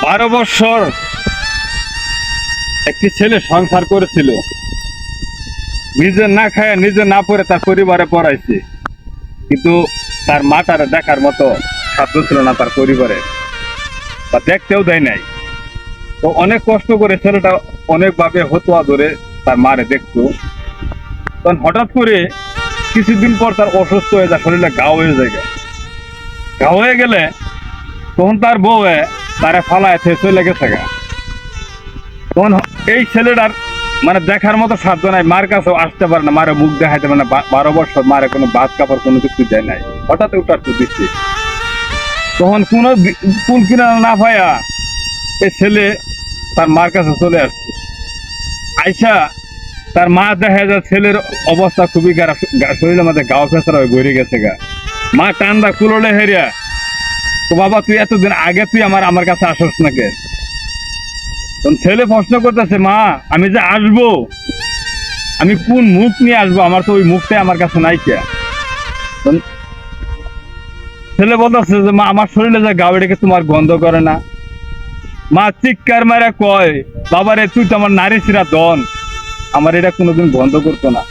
12 বছর একটি ছেলে সংসার করেছিল, নিজে না খায় নিজে না পড়ে তার পরিবারে পড়াইছে, কিন্তু তার মাটারে দেখার মতো সাধ্য ছিল না তার পরিবারে, বা দেখতেও দেয় নাই। তো অনেক কষ্ট করে ছেলেটা অনেকভাবে হতুয়া ধরে তার মারে দেখতো। তখন হঠাৎ করে কিছুদিন পর তার অসুস্থ হয়ে যায়, শরীরে ঘা হয়ে যায়। ঘা হয়ে গেলে তখন তার বউ তারে ফালায় চলে গেছে গা। তখন এই ছেলেটার মানে দেখার মতো সাধ্য নাই, মার কাছেও আসতে পারে না, মারে মুখ দেখাইতে পারে না। 12 বছর মারে কোনো ভাত কাপড় কোনো কিছু দেয় নাই, হঠাৎ উঠার তো দিচ্ছে। তখন কোনো কুল কিনা না পাইয়া এই ছেলে তার মার কাছে চলে আসছে। আইসা তার মা দেখা যায় ছেলের অবস্থা খুবই খারাপ, শরীরের মধ্যে গাও ফেসরা হয়ে গড়ে গেছে গা। মা কান্দা কুলোলে হেরিয়া, তো বাবা তুই এতদিন আগে তুই আমার কাছে আসস না কে? ছেলে প্রশ্ন করতেছে, মা আমি যে আসবো, আমি কোন মুখ নিয়ে আসবো? আমার তো ওই মুখটাই আমার কাছে নাই কে। ছেলে বলতেছে যে মা আমার শরীরে যে গাও এটাকে তোমার গন্ধ করে না? মা চিৎকার মারা কয়, বাবারে তুই তো আমার নারী সিরা দন, আমার এটা কোনোদিন বন্ধ করতো না।